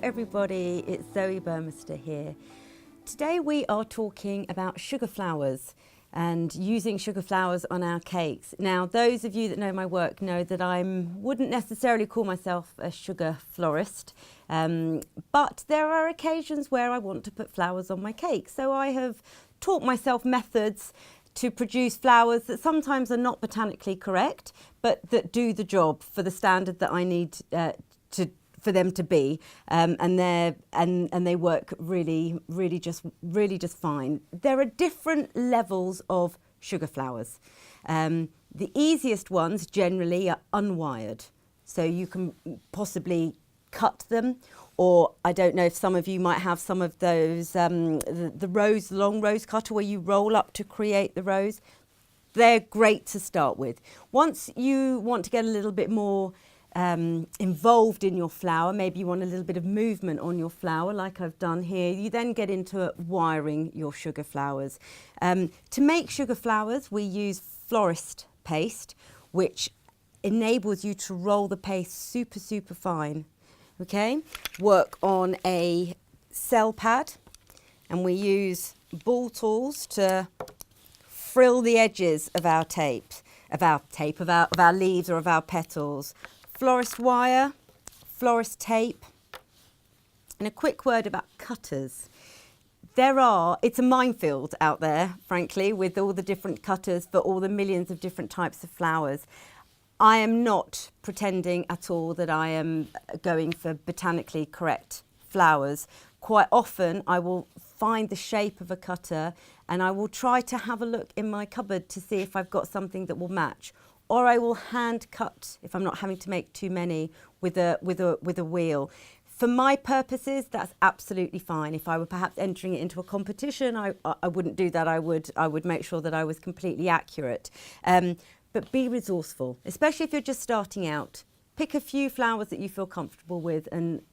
everybody, it's Zoe Burmester here. Today we are talking about sugar flowers and using sugar flowers on our cakes. Now, those of you that know my work know that I wouldn't necessarily call myself a sugar florist, but there are occasions where I want to put flowers on my cake. So I have taught myself methods to produce flowers that sometimes are not botanically correct, but that do the job for the standard that I need for them to be, and they work really just fine. There are different levels of sugar flowers. The easiest ones generally are unwired, so you can possibly cut them, or I don't know if some of you might have some of those the long rose cutter where you roll up to create the rose. They're great to start with. Once you want to get a little bit more involved in your flower, maybe you want a little bit of movement on your flower like I've done here, you then get into wiring your sugar flowers. To make sugar flowers we use florist paste, which enables you to roll the paste super fine. Okay, work on a cell pad, and we use ball tools to frill the edges of our of our leaves or of our petals. Florist wire, florist tape, and a quick word about cutters. It's a minefield out there, frankly, with all the different cutters for all the millions of different types of flowers. I am not pretending at all that I am going for botanically correct flowers. Quite often I will find the shape of a cutter and I will try to have a look in my cupboard to see if I've got something that will match. Or I will hand cut, if I'm not having to make too many, with a wheel. For my purposes, that's absolutely fine. If I were perhaps entering it into a competition, I wouldn't do that. I would make sure that I was completely accurate. But be resourceful, especially if you're just starting out. Pick a few flowers that you feel comfortable with and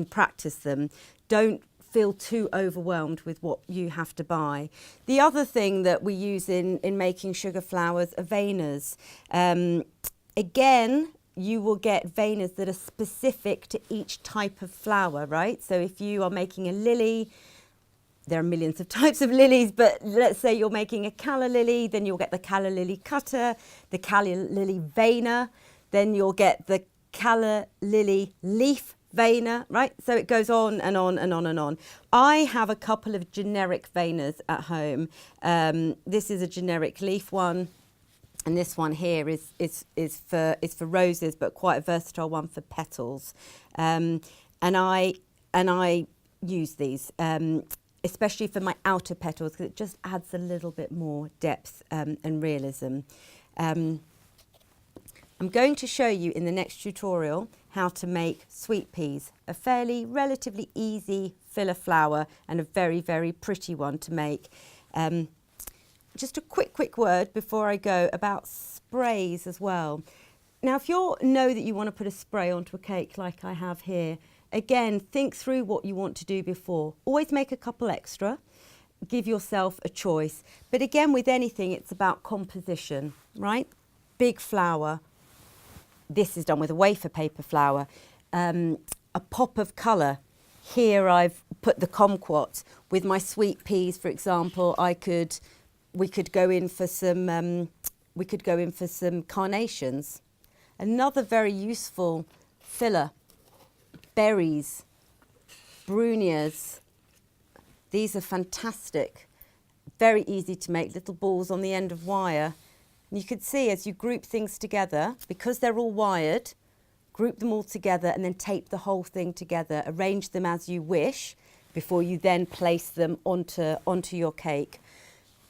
practice them. Don't feel too overwhelmed with what you have to buy. The other thing that we use in making sugar flowers are veiners. Again, you will get veiners that are specific to each type of flower, right? So if you are making a lily, there are millions of types of lilies, but let's say you're making a calla lily, then you'll get the calla lily cutter, the calla lily veiner, then you'll get the calla lily leaf veiner, right? So it goes on and on and on and on. I have a couple of generic veiners at home. This is a generic leaf one, and this one here is for roses, but quite a versatile one for petals. And I use these, especially for my outer petals, because it just adds a little bit more depth and realism. I'm going to show you in the next tutorial how to make sweet peas, a relatively easy filler flower and a very pretty one to make. Just a quick word before I go about sprays as well. Now, if you know that you want to put a spray onto a cake like I have here, again, think through what you want to do before. Always make a couple extra. Give yourself a choice. But again, with anything, it's about composition, right? Big flower. This is done with a wafer paper flower. A pop of colour. Here I've put the kumquat. With my sweet peas, for example, we could go in for some carnations. Another very useful filler. Berries, brunias. These are fantastic. Very easy to make, little balls on the end of wire. You can see as you group things together, because they're all wired, group them all together and then tape the whole thing together. Arrange them as you wish before you then place them onto your cake.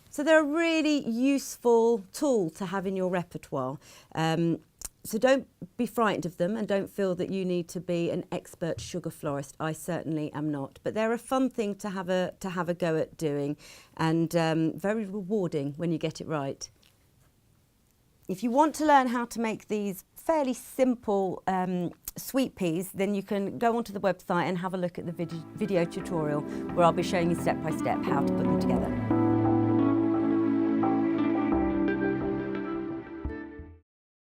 So they're a really useful tool to have in your repertoire. So don't be frightened of them and don't feel that you need to be an expert sugar florist. I certainly am not. But they're a fun thing to have a go at doing, and very rewarding when you get it right. If you want to learn how to make these fairly simple sweet peas, then you can go onto the website and have a look at the video tutorial where I'll be showing you step by step how to put them together.